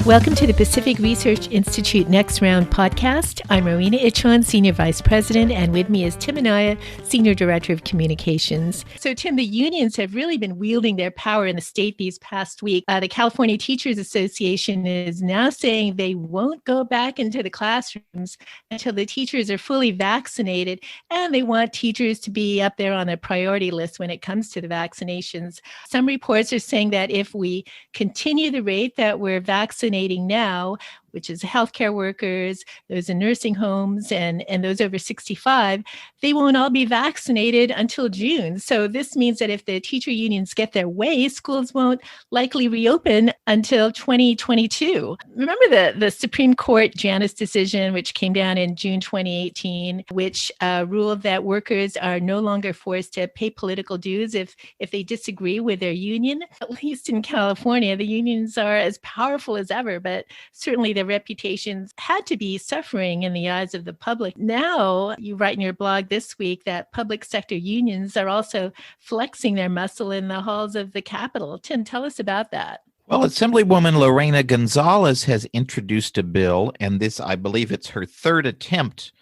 Welcome to the Pacific Research Institute Next Round podcast. I'm Rowena Ichon, Senior Vice President, and with me is Tim Anaya, Senior Director of Communications. So, Tim, the unions have really been wielding their power in the state these past weeks. The California Teachers Association is now saying they won't go back into the classrooms until the teachers are fully vaccinated, and they want teachers to be up there on the priority list when it comes to the vaccinations. Some reports are saying that if we continue the rate that we're vaccinating now, which is healthcare workers, those in nursing homes, and those over 65, they won't all be vaccinated until June. So this means that if the teacher unions get their way, schools won't likely reopen until 2022. Remember the Supreme Court Janus decision, which came down in June 2018, which ruled that workers are no longer forced to pay political dues if they disagree with their union. At least in California, the unions are as powerful as ever, but certainly their reputations had to be suffering in the eyes of the public. Now, you write in your blog this week that public sector unions are also flexing their muscle in the halls of the Capitol. Tim, tell us about that. Well, Assemblywoman Lorena Gonzalez has introduced a bill, and this, I believe it's her third attempt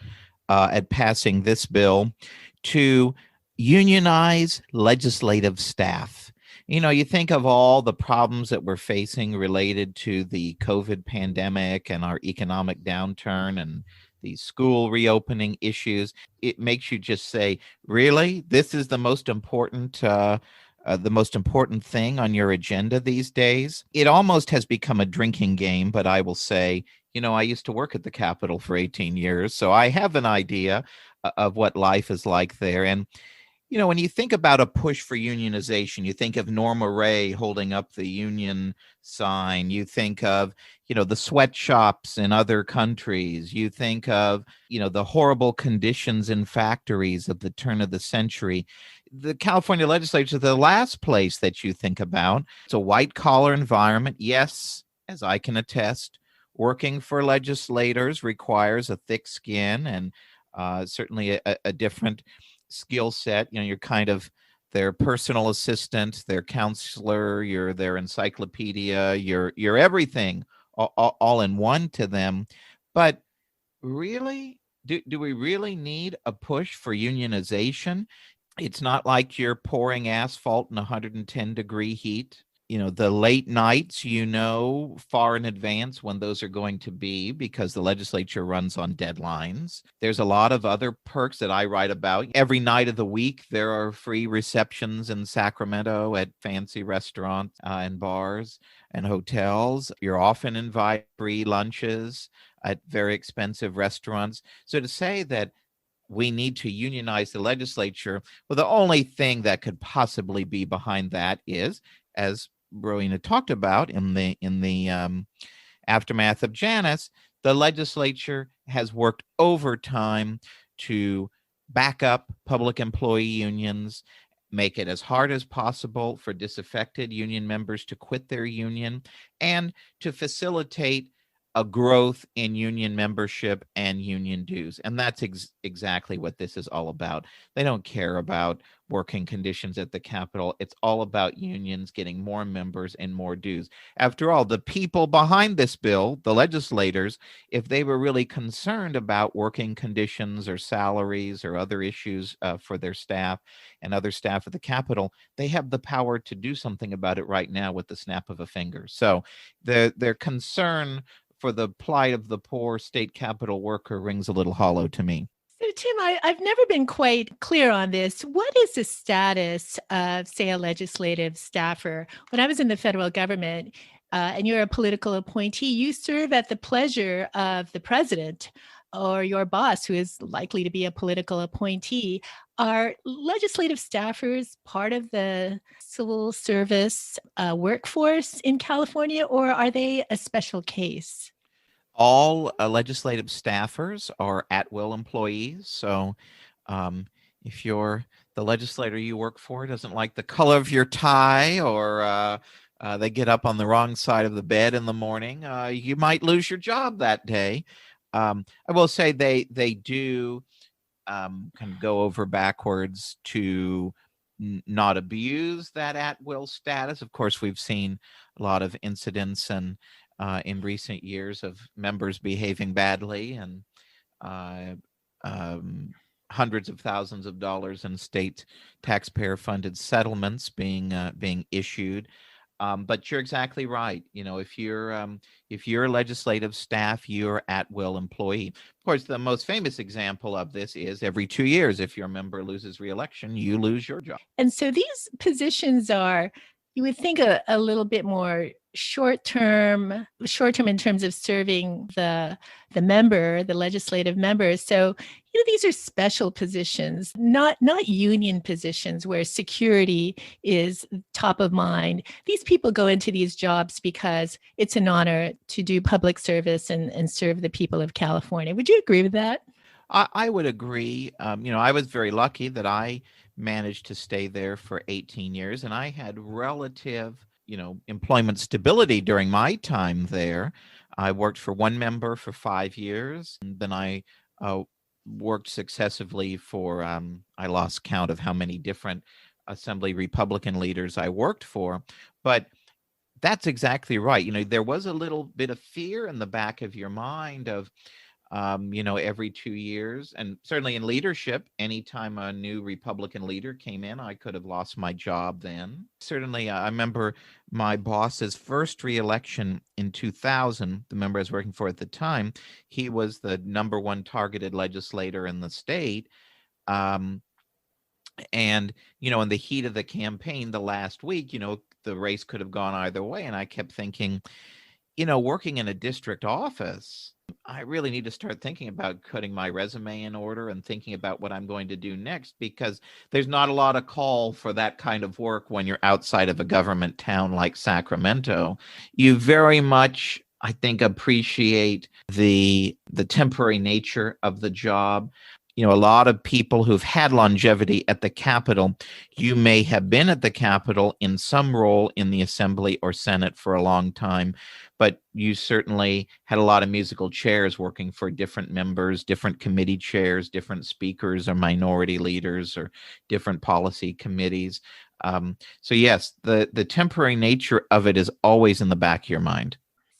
at passing this bill, to unionize legislative staff. You know, you think of all the problems that we're facing related to the COVID pandemic and our economic downturn and the school reopening issues. It makes you just say, really? This is the most important thing on your agenda these days? It almost has become a drinking game, but I will say, you know, I used to work at the Capitol for 18 years, so I have an idea of what life is like there. And you know, when you think about a push for unionization, you think of Norma Ray holding up the union sign. You think of, you know, the sweatshops in other countries. You think of, you know, the horrible conditions in factories at the turn of the century. The California legislature, the last place that you think about, it's a white-collar environment. Yes, as I can attest, working for legislators requires a thick skin and certainly a different skill set. You know, you're kind of their personal assistant, their counselor, you're their encyclopedia, you're everything all in one to them. But really, do we really need a push for unionization? It's not like you're pouring asphalt in 110-degree heat. You know, the late nights, you know, far in advance when those are going to be because the legislature runs on deadlines. There's a lot of other perks that I write about. Every night of the week, there are free receptions in Sacramento at fancy restaurants and bars and hotels. You're often invited free lunches at very expensive restaurants. So to say that we need to unionize the legislature, well, the only thing that could possibly be behind that is, as Rowena talked about in the aftermath of Janus, the legislature has worked overtime to back up public employee unions, make it as hard as possible for disaffected union members to quit their union, and to facilitate a growth in union membership and union dues. And that's exactly what this is all about. They don't care about working conditions at the Capitol. It's all about unions getting more members and more dues. After all, the people behind this bill, the legislators, if they were really concerned about working conditions or salaries or other issues for their staff and other staff at the Capitol, they have the power to do something about it right now with the snap of a finger. So their concern for the plight of the poor state capitol worker rings a little hollow to me. So, Tim, I've never been quite clear on this. What is the status of, say, a legislative staffer? When I was in the federal government, and you're a political appointee, you serve at the pleasure of the president or your boss, who is likely to be a political appointee. Are legislative staffers part of the civil service workforce in California, or are they a special case? All legislative staffers are at-will employees. So if the legislator you work for doesn't like the color of your tie, or they get up on the wrong side of the bed in the morning, you might lose your job that day. I will say they do kind of go over backwards to not abuse that at-will status. Of course, we've seen a lot of incidents and in recent years of members behaving badly and uh, um, hundreds of thousands of dollars in state taxpayer-funded settlements being issued. But you're exactly right. If you're a legislative staff, you're at-will employee. Of course, the most famous example of this is every 2 years, if your member loses re-election, you lose your job. And so these positions are, you would think, a little bit more short-term in terms of serving the member, the legislative member. So, these are special positions, not union positions where security is top of mind. These people go into these jobs because it's an honor to do public service and serve the people of California. Would you agree with that? I would agree. I was very lucky that I managed to stay there for 18 years, and I had relative, employment stability during my time there. I worked for one member for 5 years, and then I worked successively for, I lost count of how many different Assembly Republican leaders I worked for. But that's exactly right. There was a little bit of fear in the back of your mind of, every 2 years. And certainly in leadership, anytime a new Republican leader came in, I could have lost my job then. Certainly, I remember my boss's first reelection in 2000, the member I was working for at the time, he was the number one targeted legislator in the state. And, in the heat of the campaign the last week, the race could have gone either way. And I kept thinking, working in a district office, I really need to start thinking about putting my resume in order and thinking about what I'm going to do next, because there's not a lot of call for that kind of work when you're outside of a government town like Sacramento. You very much, I think, appreciate the temporary nature of the job. A lot of people who've had longevity at the Capitol, you may have been at the Capitol in some role in the Assembly or Senate for a long time, but you certainly had a lot of musical chairs working for different members, different committee chairs, different speakers or minority leaders or different policy committees. So yes, the temporary nature of it is always in the back of your mind.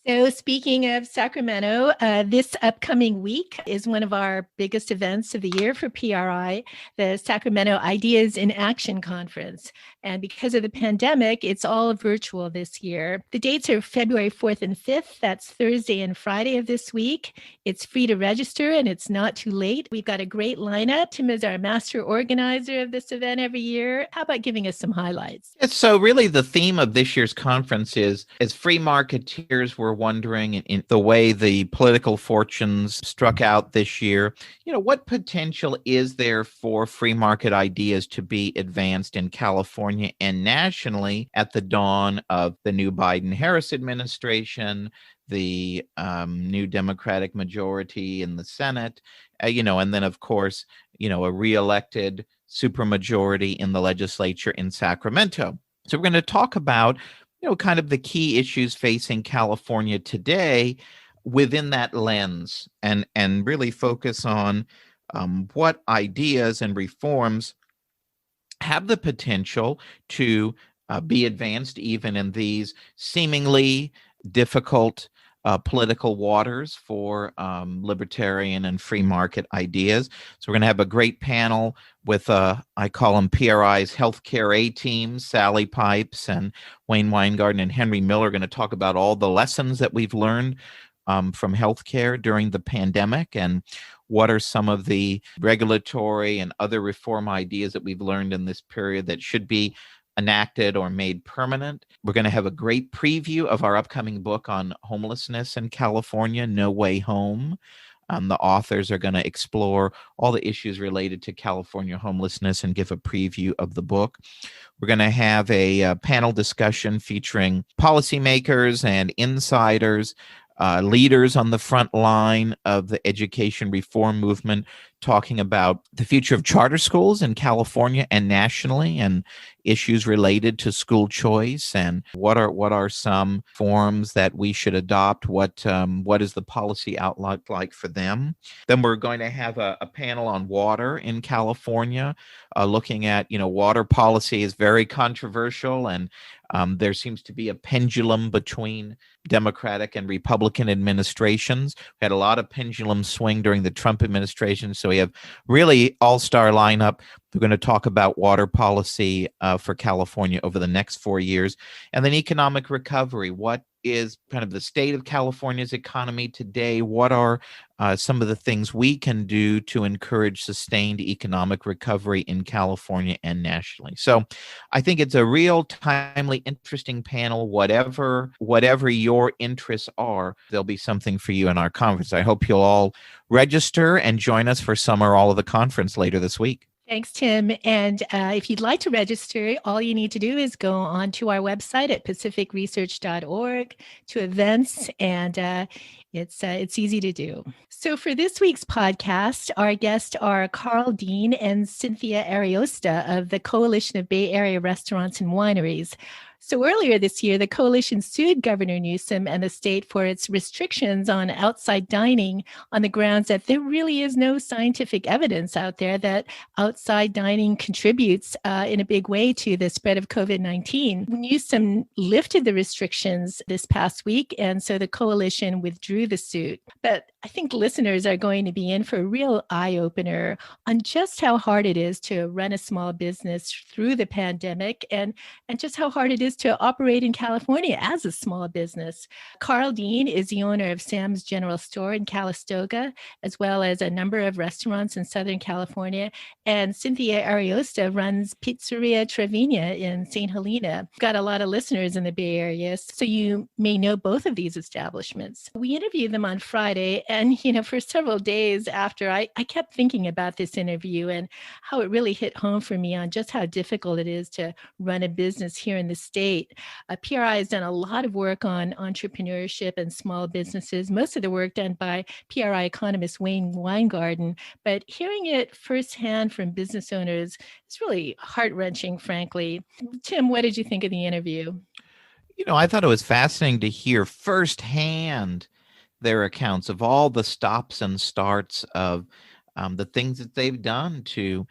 So speaking of Sacramento, this upcoming week is one of our biggest events of the year for PRI, the Sacramento Ideas in Action Conference. And because of the pandemic, it's all virtual this year. The dates are February 4th and 5th. That's Thursday and Friday of this week. It's free to register and it's not too late. We've got a great lineup. Tim is our master organizer of this event every year. How about giving us some highlights? So really the theme of this year's conference is, as free marketeers were wondering in the way the political fortunes struck out this year, what potential is there for free market ideas to be advanced in California and nationally at the dawn of the new Biden-Harris administration, the new Democratic majority in the Senate, and then, of course, a reelected supermajority in the legislature in Sacramento. So we're going to talk about kind of the key issues facing California today within that lens, and really focus on what ideas and reforms have the potential to be advanced even in these seemingly difficult political waters for libertarian and free market ideas. So we're going to have a great panel with, I call them PRI's Healthcare A-Team, Sally Pipes and Wayne Weingarten and Henry Miller are going to talk about all the lessons that we've learned from healthcare during the pandemic, and what are some of the regulatory and other reform ideas that we've learned in this period that should be enacted or made permanent. We're going to have a great preview of our upcoming book on homelessness in California, No Way Home. The authors are going to explore all the issues related to California homelessness and give a preview of the book. We're going to have a panel discussion featuring policymakers and insiders, leaders on the front line of the education reform movement, talking about the future of charter schools in California and nationally, and issues related to school choice, and what are some forms that we should adopt. What is the policy outlook like for them? Then we're going to have a panel on water in California, looking at, water policy is very controversial, and there seems to be a pendulum between Democratic and Republican administrations. We had a lot of pendulum swing during the Trump administration, so we have really all-star lineup. We're going to talk about water policy for California over the next 4 years, and then economic recovery. What is kind of the state of California's economy today? What are some of the things we can do to encourage sustained economic recovery in California and nationally? So I think it's a real timely, interesting panel. Whatever your interests are, there'll be something for you in our conference. I hope you'll all register and join us for some or all of the conference later this week. Thanks, Tim. And if you'd like to register, all you need to do is go on to our website at pacificresearch.org to events, and it's easy to do. So for this week's podcast, our guests are Carl, Dene, and Cynthia Ariosta of the Coalition of Bay Area Restaurants and Wineries. So earlier this year, the coalition sued Governor Newsom and the state for its restrictions on outside dining on the grounds that there really is no scientific evidence out there that outside dining contributes in a big way to the spread of COVID-19. Newsom lifted the restrictions this past week, and so the coalition withdrew the suit. But I think listeners are going to be in for a real eye-opener on just how hard it is to run a small business through the pandemic, and just how hard it is to operate in California as a small business. Carl Dene is the owner of Sam's General Store in Calistoga, as well as a number of restaurants in Southern California. And Cynthia Ariosta runs Pizzeria Trevina in St. Helena. We've got a lot of listeners in the Bay Area, so you may know both of these establishments. We interviewed them on Friday, and for several days after, I kept thinking about this interview and how it really hit home for me on just how difficult it is to run a business here in the state. PRI has done a lot of work on entrepreneurship and small businesses, most of the work done by PRI economist Wayne Weingarten. But hearing it firsthand from business owners is really heart-wrenching, frankly. Tim, what did you think of the interview? I thought it was fascinating to hear firsthand their accounts of all the stops and starts of the things that they've done to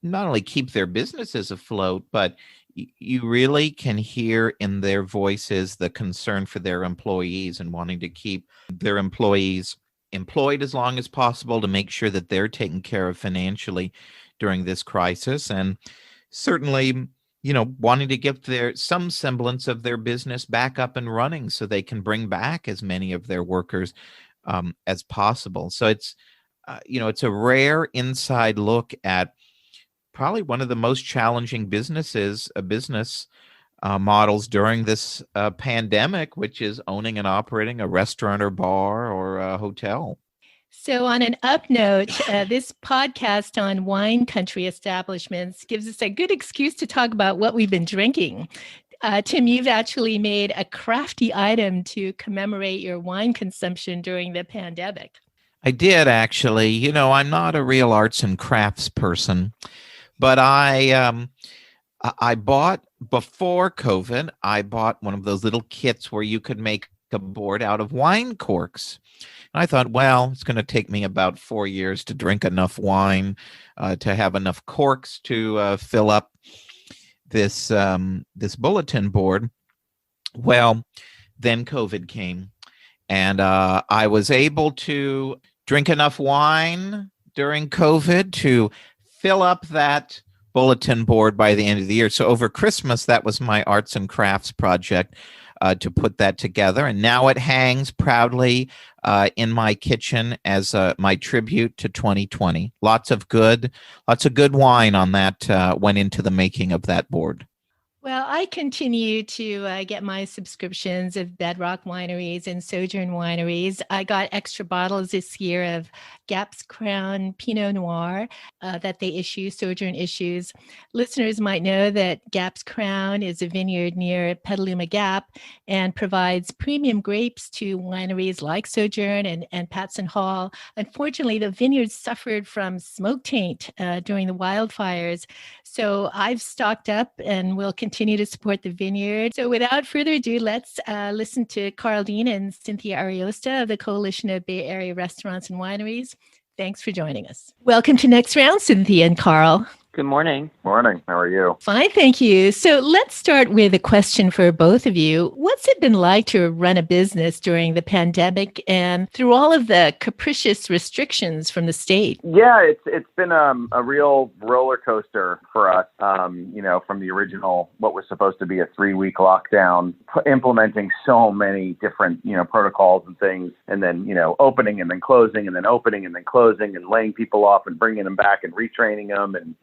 not only keep their businesses afloat, but you really can hear in their voices the concern for their employees and wanting to keep their employees employed as long as possible to make sure that they're taken care of financially during this crisis. And certainly, wanting to get some semblance of their business back up and running so they can bring back as many of their workers as possible. So it's a rare inside look at probably one of the most challenging business models during this pandemic, which is owning and operating a restaurant or bar or a hotel. So on an up note, this podcast on wine country establishments gives us a good excuse to talk about what we've been drinking. Tim, you've actually made a crafty item to commemorate your wine consumption during the pandemic. I did, actually. I'm not a real arts and crafts person. But I bought, before COVID, I bought one of those little kits where you could make a board out of wine corks. And I thought, well, it's going to take me about 4 years to drink enough wine to have enough corks to fill up this bulletin board. Well, then COVID came, and I was able to drink enough wine during COVID to fill up that bulletin board by the end of the year. So over Christmas, that was my arts and crafts project to put that together. And now it hangs proudly in my kitchen as my tribute to 2020. Lots of good wine on that went into the making of that board. Well, I continue to get my subscriptions of Bedrock Wineries and Sojourn Wineries. I got extra bottles this year of Gap's Crown Pinot Noir that they issue, Sojourn issues. Listeners might know that Gap's Crown is a vineyard near Petaluma Gap and provides premium grapes to wineries like Sojourn and Patson Hall. Unfortunately, the vineyards suffered from smoke taint during the wildfires. So I've stocked up and will continue to support the vineyard. So without further ado, let's listen to Carl Dene and Cynthia Ariosta of the Coalition of Bay Area Restaurants and Wineries. Thanks for joining us. Welcome to Next Round, Cynthia and Carl. Good morning. Morning. How are you? Fine, thank you. So let's start with a question for both of you. What's it been like to run a business during the pandemic and through all of the capricious restrictions from the state? Yeah, it's been a real roller coaster for us. From the original, what was supposed to be a 3-week lockdown, implementing so many different protocols and things, and then opening and then closing and then opening and then closing and laying people off and bringing them back and retraining them, and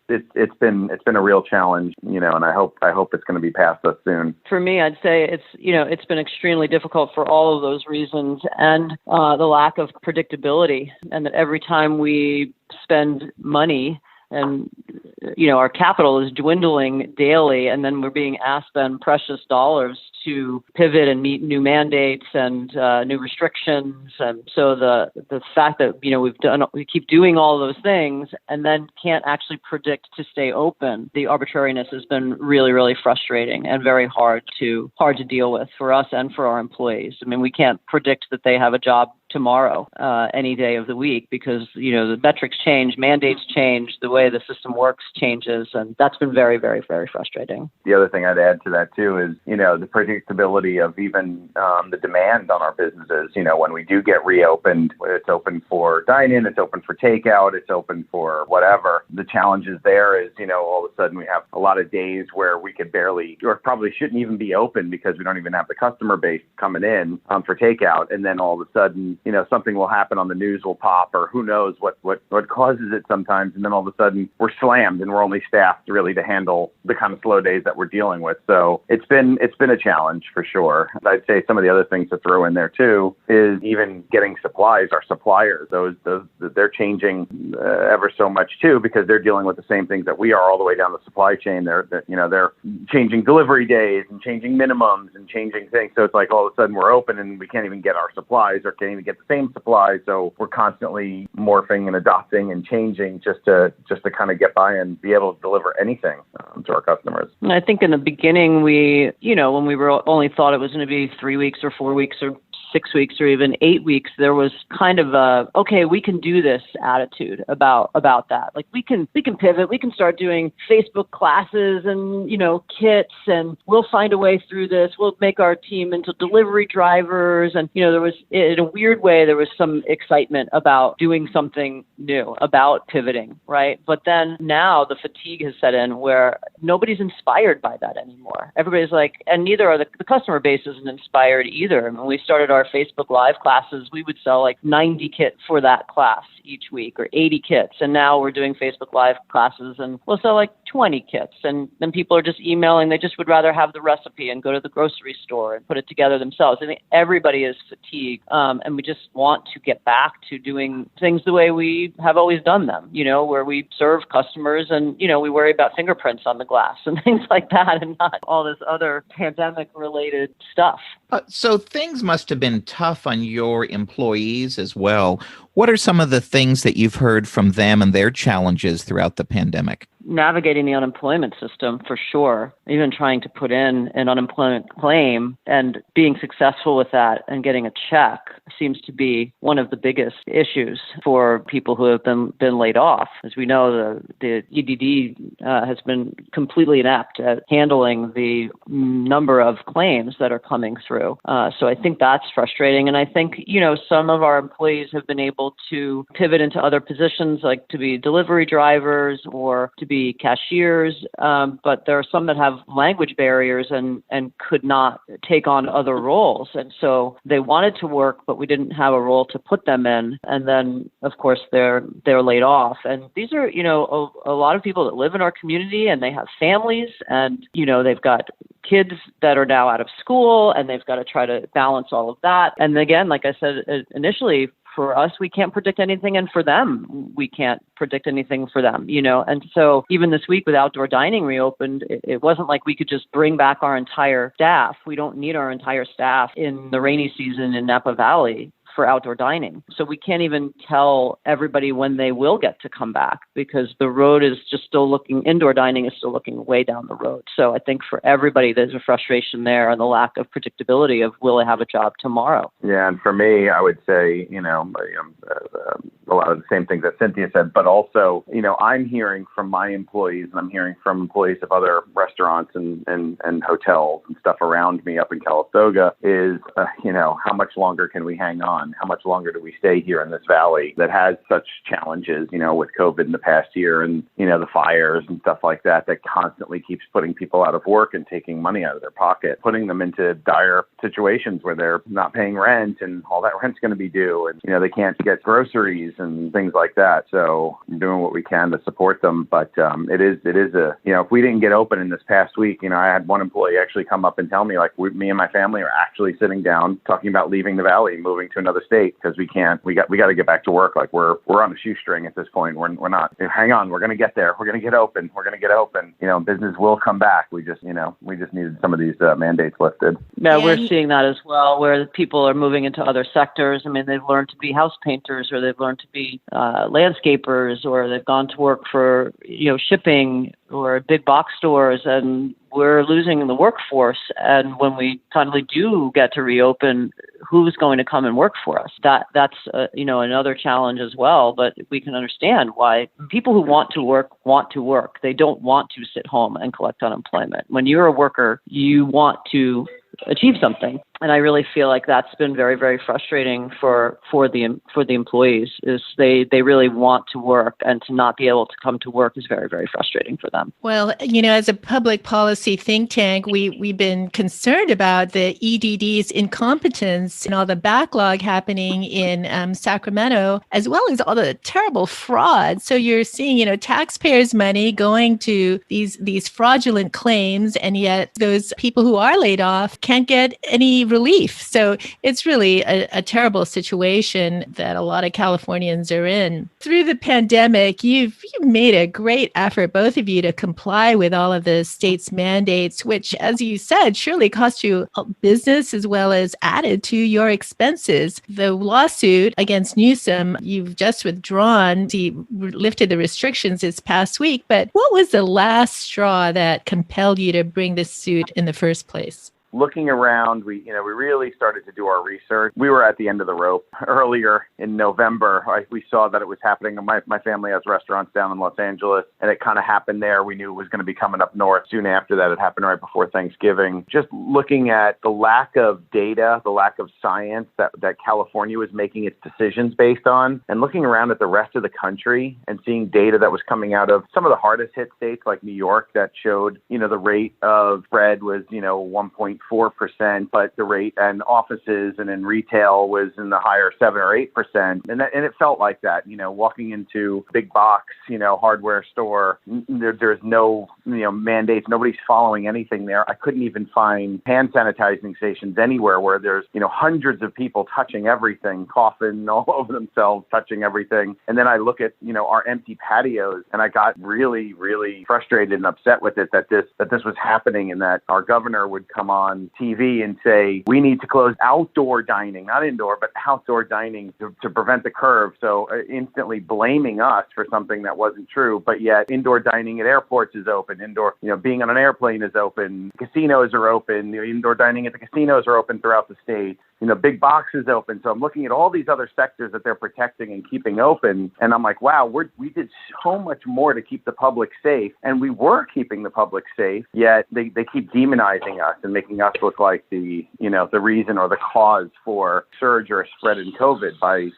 it's been a real challenge, and I hope it's going to be past us soon. For me, I'd say it's been extremely difficult for all of those reasons, and the lack of predictability, and that every time we spend money and our capital is dwindling daily, and then we're being asked to spend precious dollars to pivot and meet new mandates and new restrictions. And so the fact that we keep doing all those things and then can't actually predict to stay open, the arbitrariness has been really, really frustrating and very hard to deal with for us and for our employees. I mean, we can't predict that they have a job tomorrow, any day of the week, because the metrics change, mandates change, the way the system works changes, and that's been very, very, very frustrating. The other thing I'd add to that too is the predictability of even the demand on our businesses. When we do get reopened, it's open for dine-in, it's open for takeout, it's open for whatever. The challenges there is all of a sudden we have a lot of days where we could barely, or probably shouldn't even be open because we don't even have the customer base coming in for takeout, and then all of a sudden something will happen on the news will pop, or who knows what causes it sometimes. And then all of a sudden we're slammed and we're only staffed really to handle the kind of slow days that we're dealing with. So it's been a challenge for sure. I'd say some of the other things to throw in there too is even getting supplies. Our suppliers, those they're changing ever so much too, because they're dealing with the same things that we are all the way down the supply chain. They're changing delivery days and changing minimums and changing things. So it's like all of a sudden we're open and we can't even get our supplies or can't even get the same supplies. So we're constantly morphing and adopting and changing just to kind of get by and be able to deliver anything to our customers. And I think in the beginning, when we were only thought it was going to be 3 weeks or 4 weeks or 6 weeks or even 8 weeks, there was kind of a, okay, we can do this attitude about that. Like we can pivot, we can start doing Facebook classes and, kits, and we'll find a way through this. We'll make our team into delivery drivers. And, there was, in a weird way, there was some excitement about doing something new, about pivoting, right? But then now the fatigue has set in where nobody's inspired by that anymore. Everybody's like, and neither are the customer base isn't inspired either. I mean, we started our Facebook Live classes, we would sell like 90 kits for that class each week, or 80 kits. And now we're doing Facebook Live classes and we'll sell like 20 kits. And then people are just emailing. They just would rather have the recipe and go to the grocery store and put it together themselves. I think everybody is fatigued. And we just want to get back to doing things the way we have always done them, where we serve customers and, we worry about fingerprints on the glass and things like that, and not all this other pandemic related stuff. So things must have been tough on your employees as well. What are some of the things that you've heard from them and their challenges throughout the pandemic? Navigating the unemployment system, for sure. Even trying to put in an unemployment claim and being successful with that and getting a check seems to be one of the biggest issues for people who have been laid off. As we know, the EDD has been completely inept at handling the number of claims that are coming through. So I think that's frustrating. And I think, some of our employees have been able able to pivot into other positions, like to be delivery drivers or to be cashiers. But there are some that have language barriers and could not take on other roles. And so they wanted to work, but we didn't have a role to put them in. And then, of course, they're laid off. And these are, a lot of people that live in our community, and they have families, and, they've got kids that are now out of school, and they've got to try to balance all of that. And again, like I said initially, for us, we can't predict anything. And for them, we can't predict anything for them, And so even this week with outdoor dining reopened, it wasn't like we could just bring back our entire staff. We don't need our entire staff in the rainy season in Napa Valley for outdoor dining. So we can't even tell everybody when they will get to come back, because the road is just indoor dining is still looking way down the road. So I think for everybody, there's a frustration there and the lack of predictability of, will I have a job tomorrow? Yeah. And for me, I would say, a lot of the same things that Cynthia said, but also, I'm hearing from my employees, and I'm hearing from employees of other restaurants and hotels and stuff around me up in Calistoga is, how much longer can we hang on? How much longer do we stay here in this valley that has such challenges, with COVID in the past year and, the fires and stuff like that constantly keeps putting people out of work and taking money out of their pocket, putting them into dire situations where they're not paying rent and all that rent's going to be due. And, they can't get groceries and things like that. So we're doing what we can to support them. But it is if we didn't get open in this past week, I had one employee actually come up and tell me, like, me and my family are actually sitting down talking about leaving the valley, moving to another state, because we got to get back to work. Like we're on a shoestring at this point. We're not, hang on, we're going to get there. We're going to get open. Business will come back. We just needed some of these mandates lifted. Yeah, we're seeing that as well, where people are moving into other sectors. I mean, they've learned to be house painters, or they've learned to be landscapers, or they've gone to work for, shipping or big box stores, and we're losing the workforce. And when we finally do get to reopen, who's going to come and work for us? That's another challenge as well. But we can understand why people who want to work. They don't want to sit home and collect unemployment. When you're a worker, you want to achieve something. And I really feel like that's been very, very frustrating for the employees. Is they really want to work, and to not be able to come to work is very, very frustrating for them. Well, as a public policy think tank, we've been concerned about the EDD's incompetence and all the backlog happening in Sacramento, as well as all the terrible fraud. So you're seeing, taxpayers' money going to these fraudulent claims, and yet those people who are laid off can't get any relief. So it's really a terrible situation that a lot of Californians are in. Through the pandemic, you've made a great effort, both of you, to comply with all of the state's mandates, which, as you said, surely cost you business as well as added to your expenses. The lawsuit against Newsom, you've just withdrawn. He lifted the restrictions this past week, but what was the last straw that compelled you to bring this suit in the first place? Looking around, we really started to do our research. We were at the end of the rope earlier in November. We saw that it was happening. My family has restaurants down in Los Angeles, and it kind of happened there. We knew it was going to be coming up north soon after that. It happened right before Thanksgiving. Just looking at the lack of data, the lack of science that California was making its decisions based on, and looking around at the rest of the country and seeing data that was coming out of some of the hardest hit states like New York that showed, the rate of spread was, 1.4%, but the rate in offices and in retail was in the higher 7 or 8%. And it felt like that, walking into big box, hardware store, there's no, mandates. Nobody's following anything there. I couldn't even find hand sanitizing stations anywhere where there's, hundreds of people touching everything, coughing all over themselves, touching everything. And then I look at, our empty patios, and I got really, really frustrated and upset with it that this was happening, and that our governor would come on TV and say, we need to close outdoor dining, not indoor, but outdoor dining to prevent the curve. So instantly blaming us for something that wasn't true, but yet indoor dining at airports is open. Indoor, being on an airplane is open. Casinos are open. Indoor dining at the casinos are open throughout the state. big boxes open. So I'm looking at all these other sectors that they're protecting and keeping open. And I'm like, wow, we did so much more to keep the public safe. And we were keeping the public safe, yet they keep demonizing us and making us look like the reason or the cause for surge or a spread in COVID by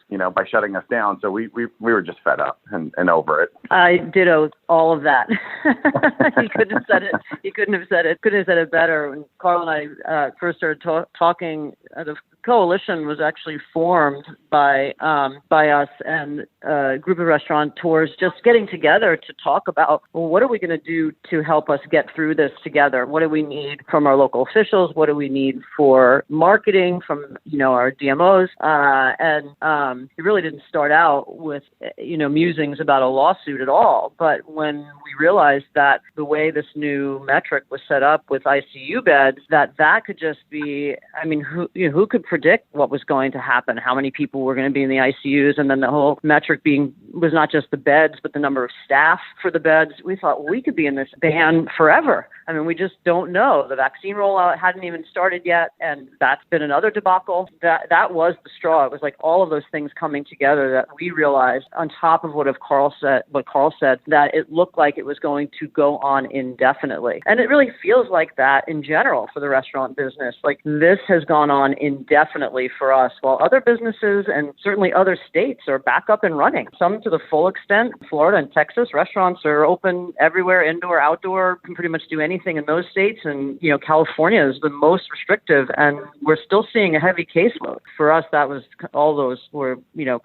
shutting us down. So we were just fed up and over it. I ditto all of that. He couldn't have said it. He couldn't have said it better. When Carl and I first started talking, the coalition was actually formed by us and a group of restaurateurs just getting together to talk about, well, what are we going to do to help us get through this together? What do we need from our local officials? What do we need for marketing from, our DMOs? It really didn't start out with, musings about a lawsuit at all. But when we realized that the way this new metric was set up with ICU beds, that could just be, who could predict what was going to happen, how many people were going to be in the ICUs, and then the whole metric was not just the beds, but the number of staff for the beds. We thought, we could be in this ban forever. We just don't know. The vaccine rollout hadn't even started yet, and that's been another debacle. That was the straw. It was like all of those things coming together that we realized, on top of what Carl said, that it looked like it was going to go on indefinitely. And it really feels like that in general for the restaurant business. Like, this has gone on indefinitely for us, while other businesses and certainly other states are back up and running. Some to the full extent. Florida and Texas, restaurants are open everywhere, indoor, outdoor, can pretty much do anything in those states. And, California is the most restrictive, and we're still seeing a heavy caseload. For us, all those were,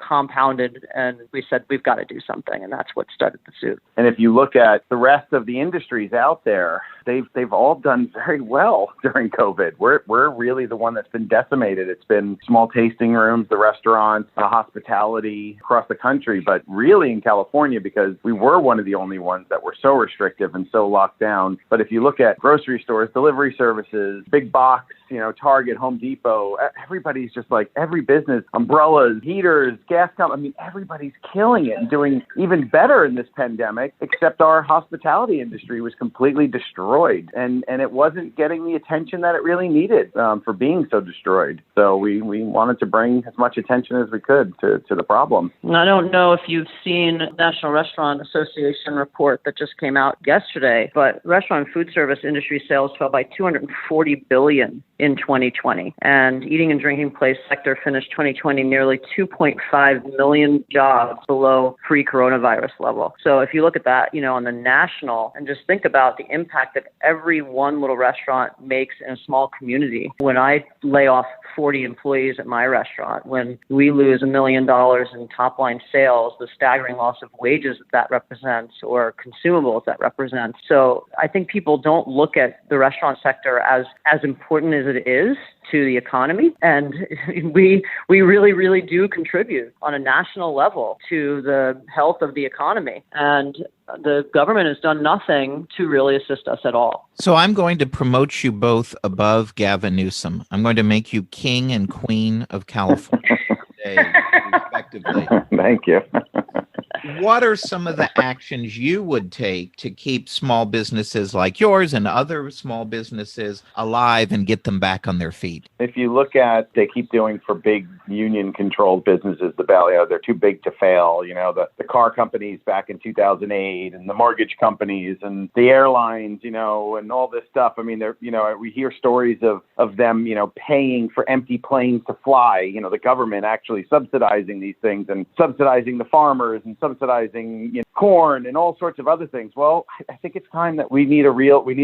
compounded, and we said, we've got to do something. And that's what started the suit. And if you look at the rest of the industries out there, they've all done very well during COVID. We're really the one that's been decimated. It's been small tasting rooms, the restaurants, hospitality across the country, but really in California, because we were one of the only ones that were so restrictive and so locked down. But if you look at grocery stores, delivery services, big box, Target, Home Depot, everybody's just like, every business, umbrellas, heaters, gas companies, everybody's killing it and doing even better in this pandemic, except our hospitality industry was completely destroyed. And it wasn't getting the attention that it really needed for being so destroyed. So we wanted to bring as much attention as we could to the problem. I don't know if you've seen National Restaurant Association report that just came out yesterday, but restaurant and food service industry sales fell by $240 billion in 2020. And eating and drinking place sector finished 2020 nearly 2.5 million jobs below pre-coronavirus level. So if you look at that, on the national, and just think about the impact that every one little restaurant makes in a small community. When I lay off 40 employees at my restaurant, when we lose $1 million in top line sales, the staggering loss of wages that represents, or consumables that represents. So I think people don't look at the restaurant sector as important as it is to the economy. And we really, really do contribute on a national level to the health of the economy. And the government has done nothing to really assist us at all. So I'm going to promote you both above Gavin Newsom. I'm going to make you king and queen of California today, respectively. Thank you. What are some of the actions you would take to keep small businesses like yours and other small businesses alive and get them back on their feet? If you look at, they keep doing for big union-controlled businesses, they're too big to fail. The car companies back in 2008, and the mortgage companies, and the airlines, and all this stuff. We hear stories of them, paying for empty planes to fly. The government actually subsidizing these things and subsidizing the farmers and subsidizing corn and all sorts of other things. Well, I think it's time that we need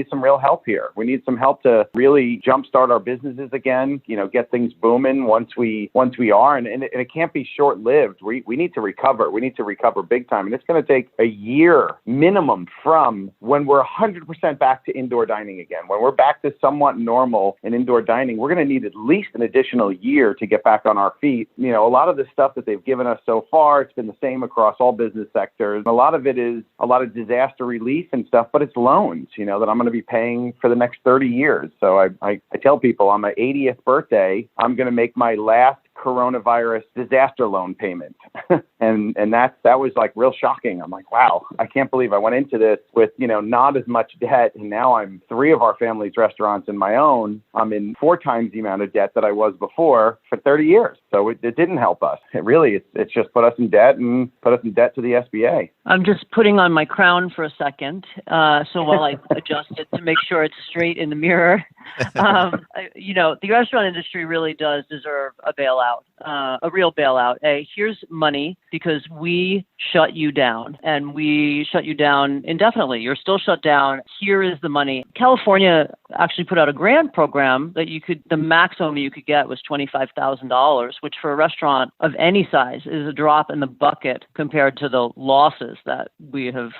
some real help here. We need some help to really jumpstart our businesses again, get things booming once we are. And it can't be short-lived. We need to recover. We need to recover big time. And it's going to take a year minimum from when we're 100% back to indoor dining again. When we're back to somewhat normal in indoor dining, we're going to need at least an additional year to get back on our feet. A lot of the stuff that they've given us so far, it's been the same across all business sectors. A lot of it is a lot of disaster relief and stuff, but it's loans, that I'm going to be paying for the next 30 years. So I tell people on my 80th birthday, I'm going to make my last coronavirus disaster loan payment. and that was like real shocking. I'm like, wow, I can't believe I went into this with, not as much debt. And now I'm 3 of our family's restaurants in my own. I'm in 4 times the amount of debt that I was before for 30 years. So it didn't help us. It's just put us in debt and put us in debt to the SBA. I'm just putting on my crown for a second. So while I adjust it to make sure it's straight in the mirror, the restaurant industry really does deserve a bailout, a real bailout. Here's money because we shut you down, and we shut you down indefinitely. You're still shut down. Here is the money. California actually put out a grant program that the maximum you could get was $25,000, which for a restaurant of any size is a drop in the bucket compared to the losses that we have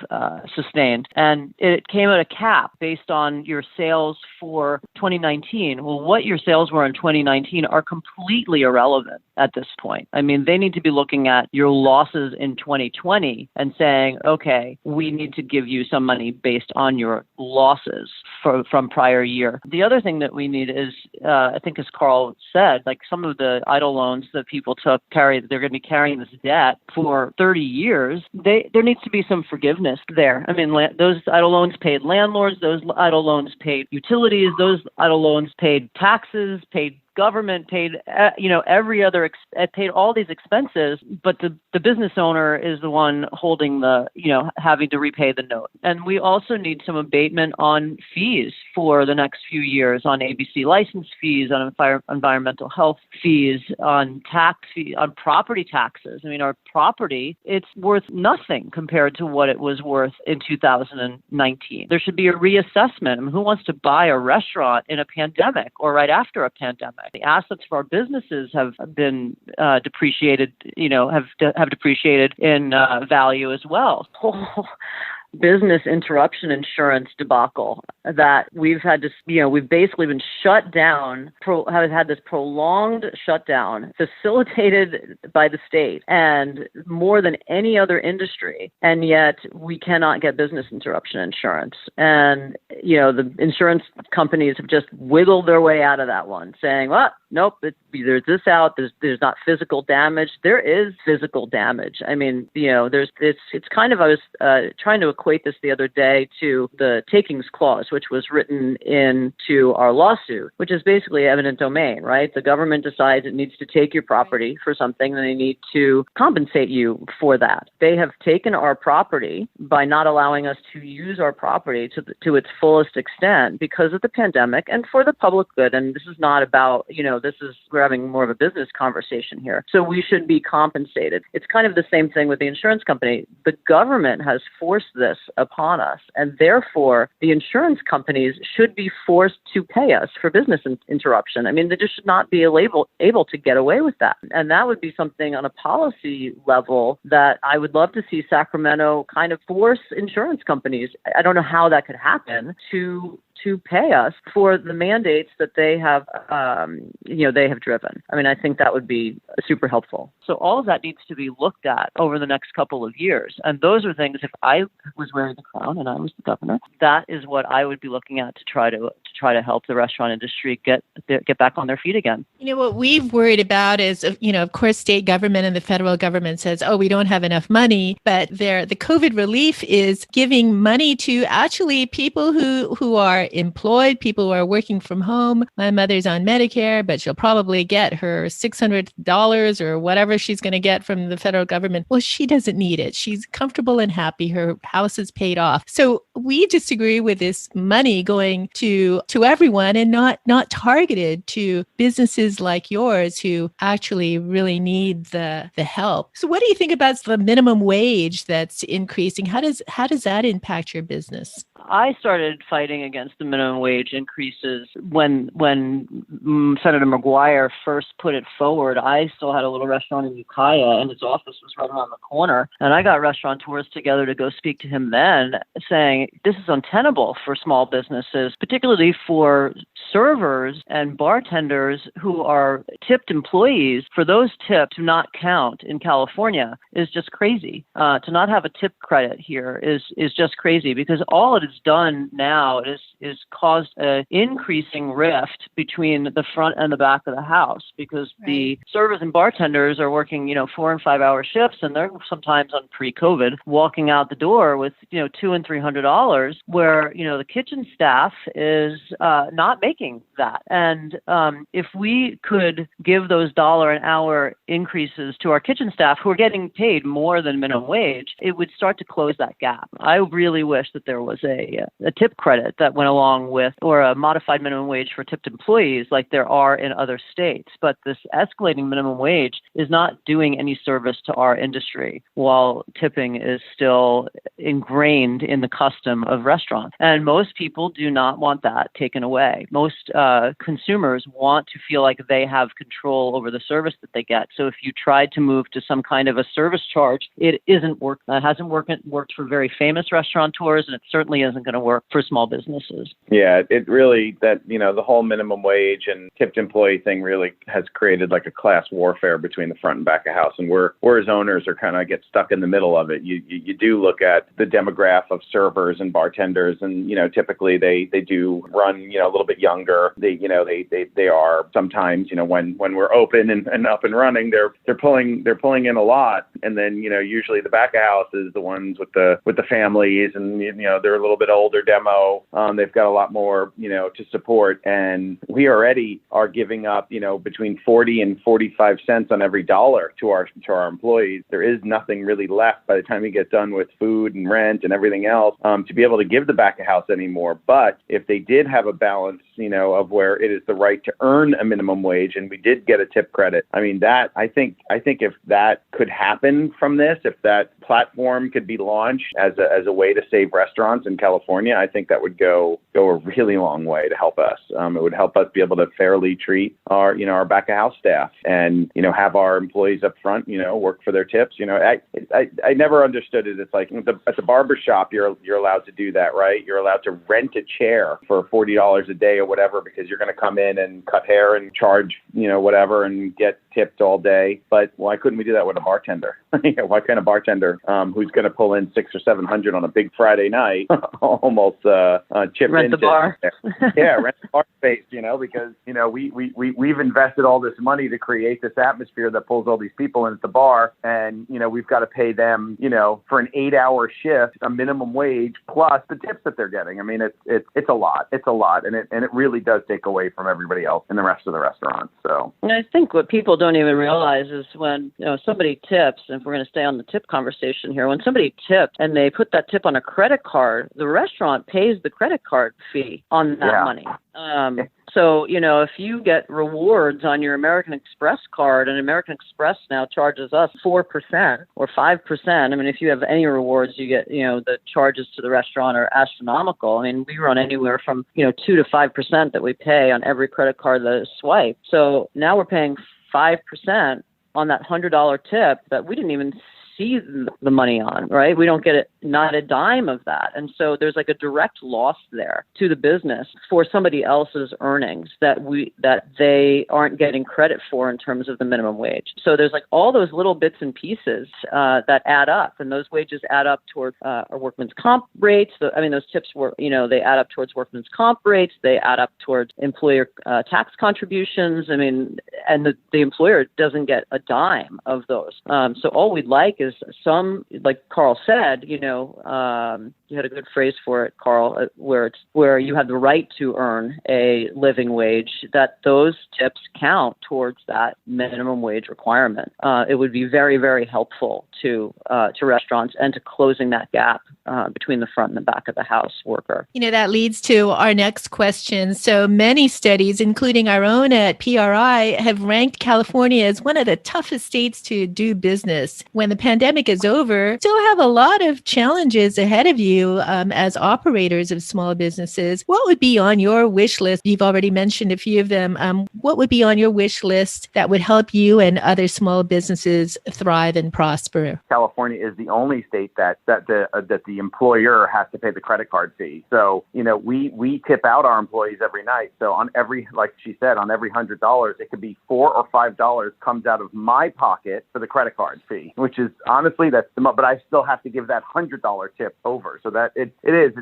sustained. And it came at a cap based on your sales for 2019. Well, what your sales were in 2019 are completely irrelevant at this point. I mean, they need to be looking at your losses in 2020 and saying, okay, we need to give you some money based on your losses from prior year. The other thing that we need is, I think as Carl said, like some of the idle loans that people they're going to be carrying this debt for 30 years. There needs to be some forgiveness there. I mean, those idle loans paid landlords, those idle loans paid utilities, those idle loans paid taxes, paid government, paid paid all these expenses, but the business owner is the one holding having to repay the note. And we also need some abatement on fees for the next few years, on ABC license fees, on environmental health fees, on tax fees, on property taxes. I mean, our property, it's worth nothing compared to what it was worth in 2019. There should be a reassessment. I mean, who wants to buy a restaurant in a pandemic or right after a pandemic? The assets of our businesses have been depreciated, have depreciated in value as well. Business interruption insurance debacle that we've had to, we've basically been shut down, have had this prolonged shutdown facilitated by the state and more than any other industry. And yet we cannot get business interruption insurance. And, the insurance companies have just wiggled their way out of that one, saying, well, nope, there's this out, there's not physical damage. There is physical damage. I mean, it's kind of, I was trying to equate this the other day to the takings clause, which was written into our lawsuit, which is basically eminent domain, right? The government decides it needs to take your property for something, and they need to compensate you for that. They have taken our property by not allowing us to use our property to its fullest extent because of the pandemic and for the public good. And this is not about, we're having more of a business conversation here. So we should be compensated. It's kind of the same thing with the insurance company. The government has forced this upon us, and therefore the insurance companies should be forced to pay us for business interruption. I mean, they just should not be able to get away with that. And that would be something on a policy level that I would love to see Sacramento kind of force insurance companies. I don't know how that could happen to pay us for the mandates that they have, they have driven. I mean, I think that would be super helpful. So all of that needs to be looked at over the next couple of years. And those are things, if I was wearing the crown and I was the governor, that is what I would be looking at to try to help the restaurant industry get back on their feet again. What we've worried about is, of course, state government and the federal government says, oh, we don't have enough money, but the COVID relief is giving money to actually people who are employed, people who are working from home. My mother's on Medicare, but she'll probably get her $600 or whatever she's going to get from the federal government. Well, she doesn't need it. She's comfortable and happy. Her house is paid off. So we disagree with this money going to everyone and not targeted to businesses like yours who actually really need the help. So what do you think about the minimum wage that's increasing? How does that impact your business? I started fighting against the minimum wage increases when Senator McGuire first put it forward. I still had a little restaurant in Ukiah, and his office was right around the corner. And I got restaurateurs together to go speak to him then, saying this is untenable for small businesses, particularly for servers and bartenders who are tipped employees. For those tips to not count in California is just crazy. To not have a tip credit here is just crazy, because all it has done now is is caused an increasing rift between the front and the back of the house because the servers and bartenders are working, 4 and 5 hour shifts, and they're sometimes on pre-COVID walking out the door with, $200 and $300, where, the kitchen staff is not making that. And if we could give those dollar an hour increases to our kitchen staff who are getting paid more than minimum wage, it would start to close that gap. I really wish that there was a tip credit that went along with, or a modified minimum wage for tipped employees like there are in other states. But this escalating minimum wage is not doing any service to our industry, while tipping is still ingrained in the custom of restaurants. And most people do not want that taken away. Most consumers want to feel like they have control over the service that they get. So if you tried to move to some kind of a service charge, it isn't work. It hasn't worked for very famous restaurateurs, and it certainly isn't going to work for small businesses. Yeah, it really, the whole minimum wage and tipped employee thing really has created like a class warfare between the front and back of house. And we're as owners are kind of get stuck in the middle of it. You do look at the demographic of servers and bartenders, and typically they do run a little bit younger. They are sometimes when we're open and up and running, they're pulling in a lot, and then usually the back of house is the ones with the families, and they're a little bit older demo. They've got a lot more to support, and we already are giving up between 40 and 45 cents on every dollar to our employees. There is nothing really left by the time you get done with food and rent and everything else to be able to give the back of house anymore. But if they did have a balance, of where it is the right to earn a minimum wage, and we did get a tip credit, I mean, that I think if that could happen from this, if that platform could be launched as a way to save restaurants in California, I think that would go a really long way to help us. It would help us be able to fairly treat our back of house staff, and have our employees up front work for their tips. I never understood it. It's like at the barber shop, you're allowed to do that, right? You're allowed to rent a chair for $40 a day or whatever, because you're going to come in and cut hair and charge whatever and get tipped all day. But why couldn't we do that with a bartender? Why can't a bartender who's going to pull in $600 or $700 on a big Friday night almost chip rent the bar? Yeah, rent the bar space. Because we've invested all this money to create this atmosphere that pulls all these people in at the bar, and we've got to pay them for an 8-hour shift a minimum wage plus the tips that they're getting. I mean, it's a lot. It's a lot, and it really does take away from everybody else in the rest of the restaurant. So, and I think what people don't even realize is when somebody tips, and if we're going to stay on the tip conversation here, when somebody tips and they put that tip on a credit card, the restaurant pays the credit card fee on that money. So, if you get rewards on your American Express card, and American Express now charges us 4% or 5%. I mean, if you have any rewards, you get, the charges to the restaurant are astronomical. I mean, we run anywhere from, 2 to 5% that we pay on every credit card that is swiped. So now we're paying 5% on that $100 tip that we didn't even see the money on, right? We don't get not a dime of that. And so there's like a direct loss there to the business for somebody else's earnings that they aren't getting credit for in terms of the minimum wage. So there's like all those little bits and pieces that add up, and those wages add up towards our workman's comp rates. Those tips were, they add up towards workman's comp rates. They add up towards employer tax contributions. I mean, and the employer doesn't get a dime of those. So all we'd like is some, like Carl said, you had a good phrase for it, Carl, where you have the right to earn a living wage, that those tips count towards that minimum wage requirement. It would be very, very helpful to restaurants and to closing that gap between the front and the back of the house worker. That leads to our next question. So many studies, including our own at PRI, have ranked California as one of the toughest states to do business. When the pandemic is over, still have a lot of challenges ahead of you as operators of small businesses. What would be on your wish list? You've already mentioned a few of them. What would be on your wish list that would help you and other small businesses thrive and prosper? California is the only state that the employer has to pay the credit card fee. So, we tip out our employees every night. So on every, like she said, on every $100, it could be $4 or $5 comes out of my pocket for the credit card fee, which is honestly, but I still have to give that $100 $100 tip over. So that it's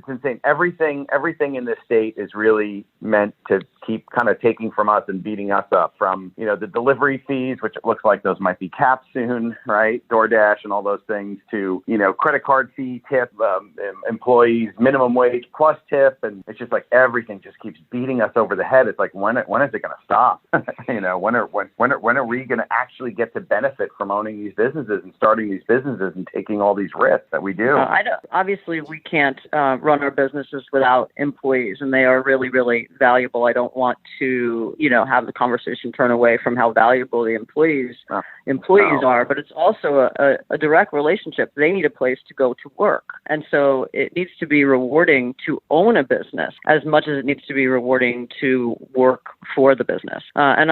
insane. Everything in this state is really meant to keep kind of taking from us and beating us up, from, the delivery fees, which it looks like those might be capped soon, right? DoorDash and all those things, to, credit card fee, tip, employees, minimum wage plus tip. And it's just like everything just keeps beating us over the head. It's like, when is it going to stop? When are we going to actually get to benefit from owning these businesses and starting these businesses and taking all these risks that we do? Obviously, we can't run our businesses without employees, and they are really, really valuable. I don't want to, have the conversation turn away from how valuable the employees are, but it's also a direct relationship. They need a place to go to work. And so it needs to be rewarding to own a business as much as it needs to be rewarding to work for the business. And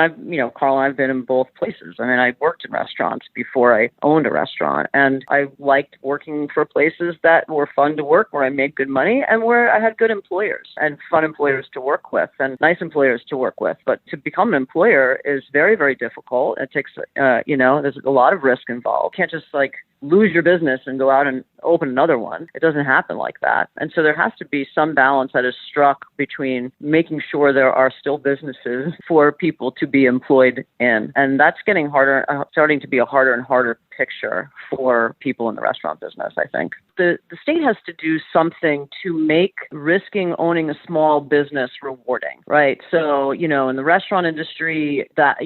Carl and I have been in both places. I mean, I worked in restaurants before I owned a restaurant, and I liked working for places that were fun to work, where I made good money and where I had good employers and fun employers to work with and nice employers to work with. But to become an employer is very, very difficult. It takes, there's a lot of risk involved. You can't just lose your business and go out and open another one. It doesn't happen like that. And so there has to be some balance that is struck between making sure there are still businesses for people to be employed in. And that's getting harder, starting to be a harder and harder picture for people in the restaurant business, I think. The state has to do something to make risking owning a small business rewarding, right? So, in the restaurant industry, that,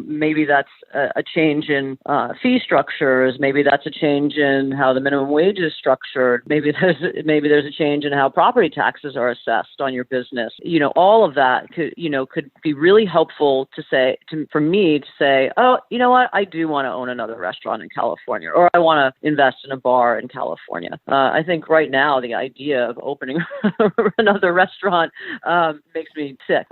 maybe that's a change in fee structures. Maybe that's a change in how the minimum wage is structured. Maybe there's a change in how property taxes are assessed on your business. All of that could be really helpful for me to say, oh, you know what? I do want to own another restaurant in California, or I want to invest in a bar in California. I think right now the idea of opening another restaurant makes me sick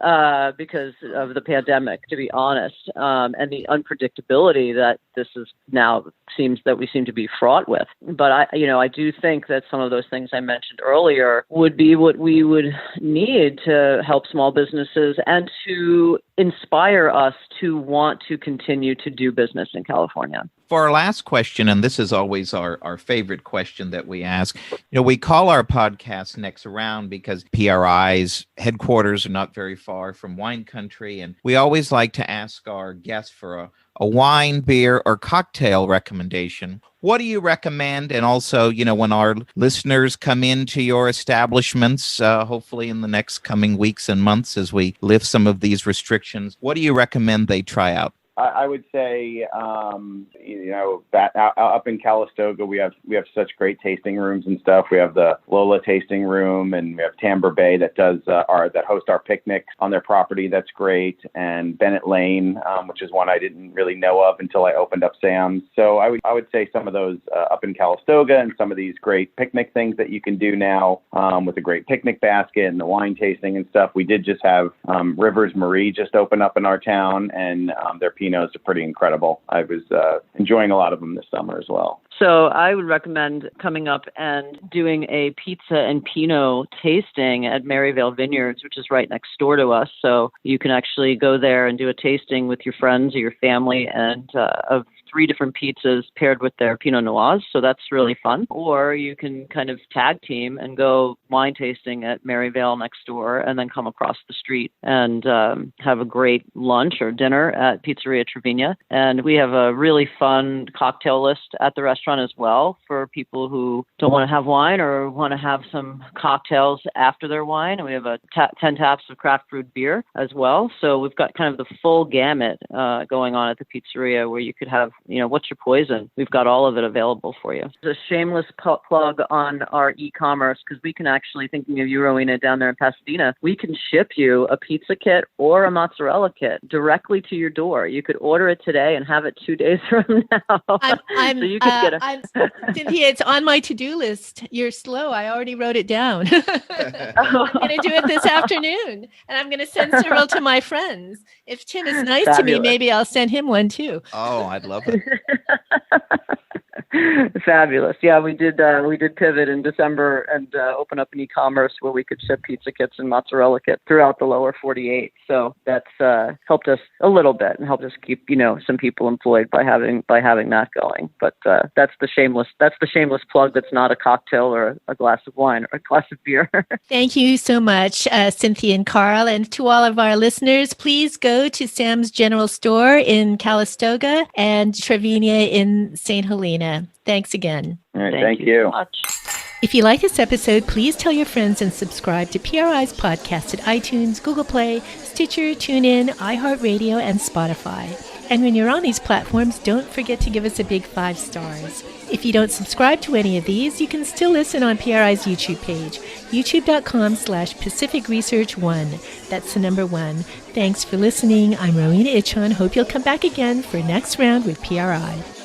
because of the pandemic, to be honest, and the unpredictability that this is now seems to be fraught with. But I do think that some of those things I mentioned earlier would be what we would need to help small businesses and to inspire us to want to continue to do business in California. For our last question, and this is always our favorite question that we ask, we call our podcast Next Around because PRI's headquarters are not very far from wine country. And we always like to ask our guests for a wine, beer, or cocktail recommendation. What do you recommend? And also, when our listeners come into your establishments, hopefully in the next coming weeks and months as we lift some of these restrictions, what do you recommend they try out? I would say, that up in Calistoga, we have such great tasting rooms and stuff. We have the Lola tasting room, and we have Tamber Bay that host our picnics on their property. That's great. And Bennett Lane, which is one I didn't really know of until I opened up Sam's. So I would say some of those up in Calistoga, and some of these great picnic things that you can do now with a great picnic basket and the wine tasting and stuff. We did just have Rivers Marie just open up in our town, and their Pinots are pretty incredible. I was enjoying a lot of them this summer as well. So I would recommend coming up and doing a pizza and Pinot tasting at Maryvale Vineyards, which is right next door to us. So you can actually go there and do a tasting with your friends or your family and of 3 different pizzas paired with their Pinot Noirs. So that's really fun. Or you can kind of tag team and go wine tasting at Maryvale next door and then come across the street and have a great lunch or dinner at Pizzeria Trevina. And we have a really fun cocktail list at the restaurant as well for people who don't want to have wine or want to have some cocktails after their wine. And we have 10 taps of craft brewed beer as well. So we've got kind of the full gamut going on at the pizzeria, where you could have, what's your poison? We've got all of it available for you. There's a shameless plug on our e-commerce, because we can actually, thinking of you, Rowena, down there in Pasadena, we can ship you a pizza kit or a mozzarella kit directly to your door. You could order it today and have it 2 days from now. So you could get Cynthia, it's on my to-do list. You're slow. I already wrote it down. I'm going to do it this afternoon, and I'm going to send several to my friends. If Tim is nice to me, maybe I'll send him one too. Oh, I'd love it. Fabulous. Yeah, we did pivot in December and open up an e-commerce where we could ship pizza kits and mozzarella kits throughout the lower 48. So that's helped us a little bit and helped us keep, some people employed by having that going. But that's the shameless plug. That's not a cocktail or a glass of wine or a glass of beer. Thank you so much, Cynthia and Carl. And to all of our listeners, please go to Sam's General Store in Calistoga and Trevina in St. Helena. Thanks again. All right, thank you so much. If you like this episode, please tell your friends and subscribe to PRI's podcast at iTunes, Google Play, Stitcher, TuneIn, iHeartRadio, and Spotify. And when you're on these platforms, don't forget to give us a big 5 stars. If you don't subscribe to any of these, you can still listen on PRI's YouTube page, youtube.com/Pacific Research 1. That's the number 1. Thanks for listening. I'm Rowena Itchon. Hope you'll come back again for Next Round with PRI.